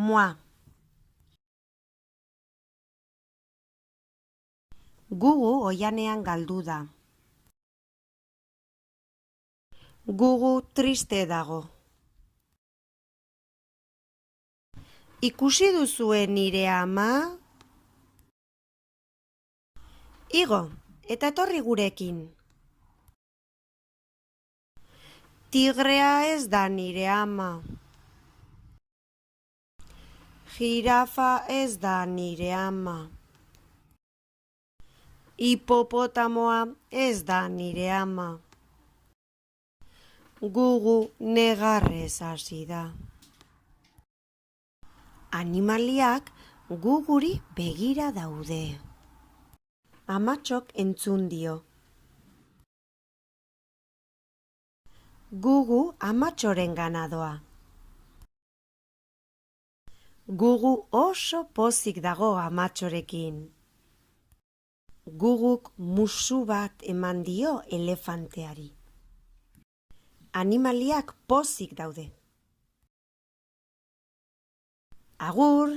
Moi. Gugu oianean galdu da. Gugu triste dago. Ikusi duzue nire ama? Igo, eta etorri gurekin. Tigrea ez da nire ama. Jirafa ez da nire ama. Hipopotamoa ez da nire ama. Gugu negarrez hasi da. Animaliak guguri begira daude. Amatxok entzun dio. Gugu amatxoren ganadoa. Gugu oso pozik dago amatxorekin. Guguk musu bat eman dio elefanteari. Animaliak pozik daude. Agur!